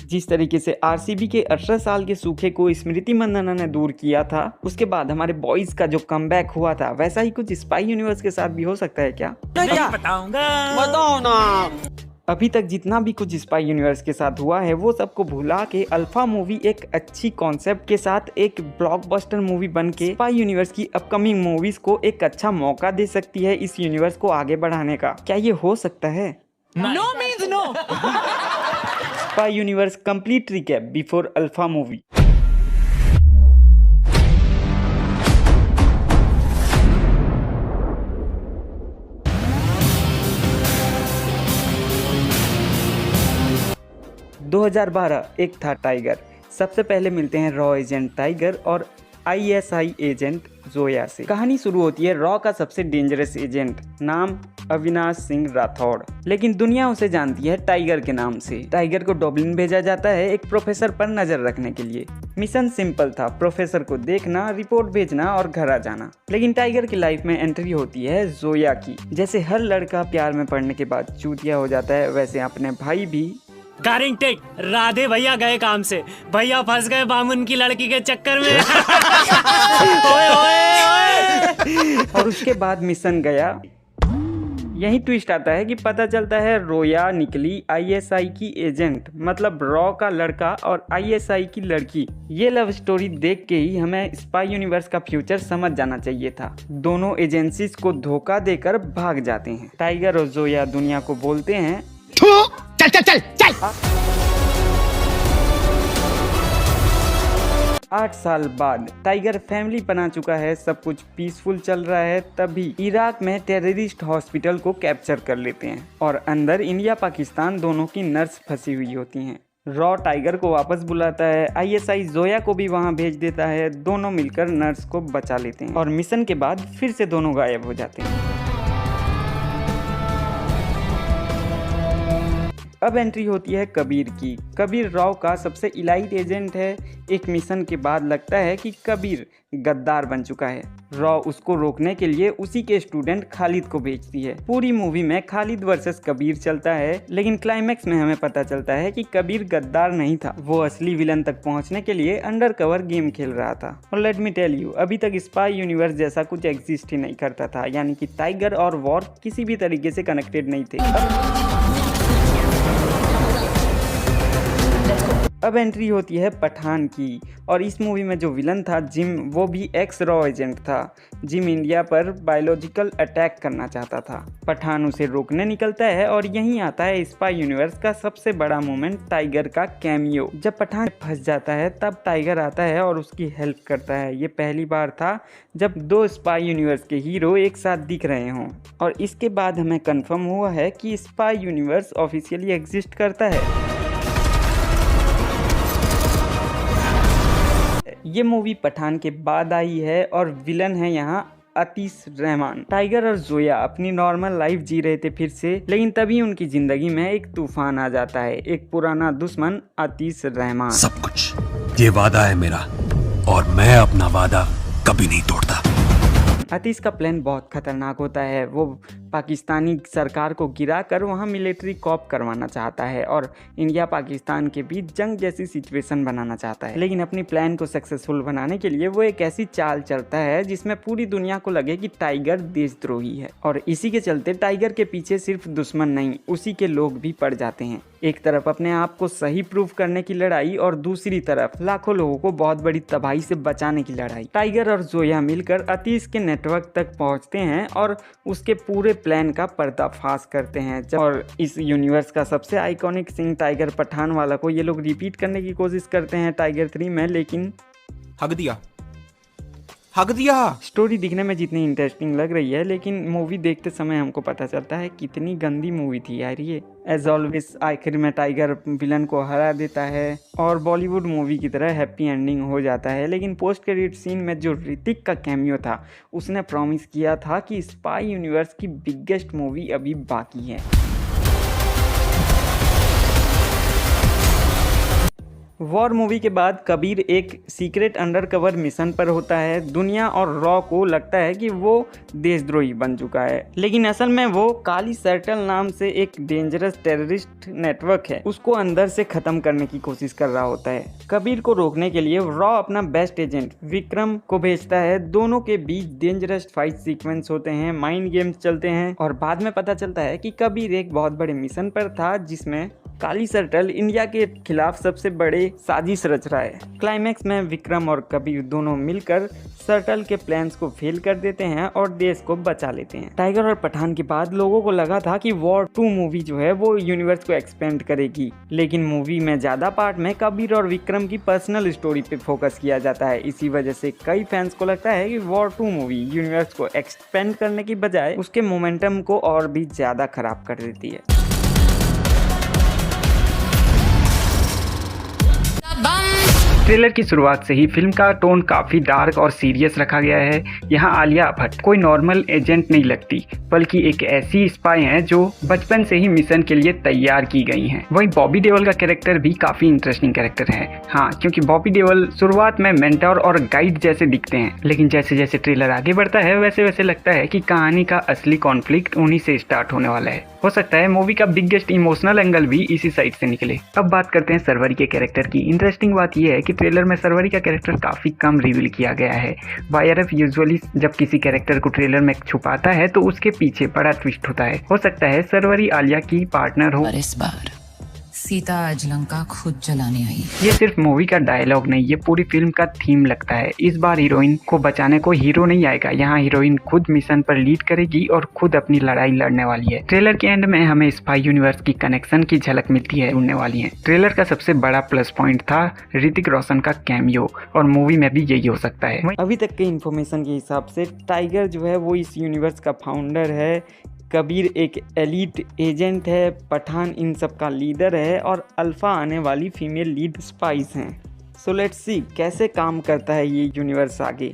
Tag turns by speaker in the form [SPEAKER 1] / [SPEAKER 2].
[SPEAKER 1] जिस तरीके से आरसीबी के 18 साल के सूखे को स्मृति मंदाना ने दूर किया था, उसके बाद हमारे बॉयज का जो कमबैक हुआ था, वैसा ही कुछ स्पाई यूनिवर्स के साथ भी हो सकता है क्या?
[SPEAKER 2] नहीं बताऊंगा, बताओ ना।
[SPEAKER 1] अभी तक जितना भी कुछ स्पाई यूनिवर्स के साथ हुआ है वो सबको भुला के अल्फा मूवी एक अच्छी कॉन्सेप्ट के साथ एक ब्लॉकबस्टर मूवी बन के स्पाई यूनिवर्स की अपकमिंग मूवीज को एक अच्छा मौका दे सकती है इस यूनिवर्स को आगे बढ़ाने का। क्या ये हो सकता है?
[SPEAKER 2] No means no.
[SPEAKER 1] Spy universe complete recap before alpha movie. दो 2012 एक था टाइगर। सबसे पहले मिलते हैं रॉ एजेंट टाइगर और आईएसआई एजेंट जोया से। कहानी शुरू होती है रॉ का सबसे डेंजरस एजेंट, नाम अविनाश सिंह राठौड़, लेकिन दुनिया उसे जानती है टाइगर के नाम से। टाइगर को डब्लिन भेजा जाता है एक प्रोफेसर पर नजर रखने के लिए। मिशन सिंपल था, प्रोफेसर को देखना, रिपोर्ट भेजना और घर आ जाना। लेकिन टाइगर की लाइफ में एंट्री होती है जोया की। जैसे हर लड़का प्यार में पड़ने के बाद चूतिया हो जाता है, वैसे अपने भाई भी
[SPEAKER 2] गारिंग टेक राधे भैया गए काम से, भैया फंस गए बामुन की लड़की के चक्कर में। ओए ओए ओए।
[SPEAKER 1] और उसके बाद मिशन गया। यही ट्विस्ट आता है कि पता चलता है रोया निकली आईएसआई की एजेंट, मतलब रॉ का लड़का और आईएसआई की लड़की। ये लव स्टोरी देख के ही हमें स्पाई यूनिवर्स का फ्यूचर समझ जाना चाहिए था। दोनों एजेंसीज को धोखा देकर भाग जाते हैं। टाइगर और जोया दुनिया को बोलते हैं
[SPEAKER 2] चल चल चल चल।
[SPEAKER 1] 8 साल बाद टाइगर फैमिली बना चुका है, सब कुछ पीसफुल चल रहा है। तभी इराक में टेररिस्ट हॉस्पिटल को कैप्चर कर लेते हैं और अंदर इंडिया पाकिस्तान दोनों की नर्स फंसी हुई होती हैं। रॉ टाइगर को वापस बुलाता है, आईएसआई जोया को भी वहां भेज देता है। दोनों मिलकर नर्स को बचा लेते हैं और मिशन के बाद फिर से दोनों गायब हो जाते हैं। अब एंट्री होती है कबीर की। कबीर रॉ का सबसे इलाइट एजेंट है। एक मिशन के बाद लगता है कि कबीर गद्दार बन चुका है। रॉ उसको रोकने के लिए उसी के स्टूडेंट खालिद को भेजती है। पूरी मूवी में खालिद वर्सेस कबीर चलता है, लेकिन क्लाइमैक्स में हमें पता चलता है कि कबीर गद्दार नहीं था, वो असली विलन तक पहुंचने के लिए अंडरकवर गेम खेल रहा था। और लेट मी टेल यू, अभी तक स्पाई यूनिवर्स जैसा कुछ एग्जिस्ट ही नहीं करता था, यानी कि टाइगर और वॉर किसी भी तरीके से कनेक्टेड नहीं थे। अब एंट्री होती है पठान की और इस मूवी में जो विलन था जिम, वो भी एक्स रॉ एजेंट था। जिम इंडिया पर बायोलॉजिकल अटैक करना चाहता था। पठान उसे रोकने निकलता है और यहीं आता है स्पाई यूनिवर्स का सबसे बड़ा मोमेंट, टाइगर का कैमियो। जब पठान फंस जाता है तब टाइगर आता है और उसकी हेल्प करता है। ये पहली बार था जब दो स्पाई यूनिवर्स के हीरो एक साथ दिख रहे हों। और इसके बाद हमें कंफर्म हुआ है कि स्पाई यूनिवर्स ऑफिशियली एग्जिस्ट करता है। ये मूवी पठान के बाद आई है और विलन है यहाँ अतीश रहमान। टाइगर और जोया अपनी नॉर्मल लाइफ जी रहे थे फिर से, लेकिन तभी उनकी जिंदगी में एक तूफान आ जाता है। एक पुराना दुश्मन अतीश रहमान।
[SPEAKER 3] सब कुछ ये वादा है मेरा और मैं अपना वादा कभी नहीं तोड़ता।
[SPEAKER 1] अतीश का प्लान बहुत खतरनाक होता है। वो पाकिस्तानी सरकार को गिराकर वहाँ मिलिट्री कॉप करवाना चाहता है और इंडिया पाकिस्तान के बीच जंग जैसी सिचुएशन बनाना चाहता है। लेकिन अपनी प्लान को सक्सेसफुल बनाने के लिए वो एक ऐसी चाल चलता है जिसमें पूरी दुनिया को लगे कि टाइगर देशद्रोही है। और इसी के चलते टाइगर के पीछे सिर्फ दुश्मन नहीं, उसी के लोग भी पड़ जाते हैं। एक तरफ अपने आप को सही प्रूव करने की लड़ाई और दूसरी तरफ लाखों लोगों को बहुत बड़ी तबाही से बचाने की लड़ाई। टाइगर और जोया मिलकर अतीश के नेटवर्क तक पहुंचते हैं और उसके पूरे प्लान का पर्दाफाश करते हैं। और इस यूनिवर्स का सबसे आइकॉनिक सीन टाइगर पठान वाला को ये लोग रिपीट करने की कोशिश करते हैं टाइगर 3 में, लेकिन
[SPEAKER 4] हक दिया।
[SPEAKER 1] स्टोरी दिखने में जितनी इंटरेस्टिंग लग रही है, लेकिन मूवी देखते समय हमको पता चलता है कितनी गंदी मूवी थी यार ये। एज ऑलवेज आखिर में टाइगर विलन को हरा देता है और बॉलीवुड मूवी की तरह हैप्पी एंडिंग हो जाता है। लेकिन पोस्ट क्रेडिट सीन में जो ऋतिक का कैमियो था, उसने प्रॉमिस किया था कि स्पाई यूनिवर्स की बिगेस्ट मूवी अभी बाकी है। वॉर मूवी के बाद कबीर एक सीक्रेट अंडरकवर मिशन पर होता है। दुनिया और रॉ को लगता है कि वो देशद्रोही बन चुका है, लेकिन असल में वो काली सर्टल नाम से एक डेंजरस टेररिस्ट नेटवर्क है, उसको अंदर से खत्म करने की कोशिश कर रहा होता है। कबीर को रोकने के लिए रॉ अपना बेस्ट एजेंट विक्रम को भेजता है। दोनों के बीच डेंजरस फाइट सीक्वेंस होते हैं, माइंड गेम्स चलते हैं और बाद में पता चलता है कि कबीर एक बहुत बड़े मिशन पर था जिसमें काली सर्टल इंडिया के खिलाफ सबसे बड़े साजिश रच रहा है। क्लाइमैक्स में विक्रम और कबीर दोनों मिलकर सर्टल के प्लान्स को फेल कर देते हैं और देश को बचा लेते हैं। टाइगर और पठान के बाद लोगों को लगा था कि वॉर 2 मूवी जो है वो यूनिवर्स को एक्सपेंड करेगी, लेकिन मूवी में ज्यादा पार्ट में कबीर और विक्रम की पर्सनल स्टोरी पे फोकस किया जाता है। इसी वजह से कई फैंस को लगता है कि वॉर 2 मूवी यूनिवर्स को एक्सपेंड करने की बजाय उसके मोमेंटम को और भी ज्यादा खराब कर देती है।
[SPEAKER 4] ट्रेलर की शुरुआत से ही फिल्म का टोन काफी डार्क और सीरियस रखा गया है। यहाँ आलिया भट्ट कोई नॉर्मल एजेंट नहीं लगती, बल्कि एक ऐसी स्पाई हैं जो बचपन से ही मिशन के लिए तैयार की गई हैं। वहीं बॉबी देओल का कैरेक्टर भी काफी इंटरेस्टिंग कैरेक्टर है। हाँ, क्योंकि बॉबी देओल शुरुआत में मेंटर और गाइड जैसे दिखते हैं, लेकिन जैसे जैसे ट्रेलर आगे बढ़ता है वैसे वैसे लगता है कि कहानी का असली कॉन्फ्लिक्ट उन्हीं से स्टार्ट होने वाला है। हो सकता है मूवी का बिगेस्ट इमोशनल एंगल भी इसी साइड से निकले। अब बात करते हैं सरवरी के कैरेक्टर की। इंटरेस्टिंग बात यह है कि ट्रेलर में सरवरी का कैरेक्टर काफी कम रिवील किया गया है। वाईआरएफ यूजुअली जब किसी कैरेक्टर को ट्रेलर में छुपाता है तो उसके पीछे बड़ा ट्विस्ट होता है। हो सकता है सरवरी आलिया की पार्टनर हो।
[SPEAKER 5] पर इस बार सीता आज लंका खुद जलाने आई।
[SPEAKER 4] ये सिर्फ मूवी का डायलॉग नहीं, ये पूरी फिल्म का थीम लगता है। इस बार हीरोइन को बचाने को हीरो नहीं आएगा, यहाँ हीरोइन खुद मिशन पर लीड करेगी और खुद अपनी लड़ाई लड़ने वाली है। ट्रेलर के एंड में हमें स्पाई यूनिवर्स की कनेक्शन की झलक मिलती है, उड़ने वाली है। ट्रेलर का सबसे बड़ा प्लस पॉइंट था ऋतिक रोशन का कैमियो, और मूवी में भी यही हो सकता है।
[SPEAKER 1] अभी तक के इन्फॉर्मेशन के हिसाब से टाइगर जो है वो इस यूनिवर्स का फाउंडर है, कबीर एक एलीट एजेंट है, पठान इन सब का लीडर है और अल्फा आने वाली फीमेल लीड स्पाइस हैं। सो लेट्स सी कैसे काम करता है ये यूनिवर्स आगे।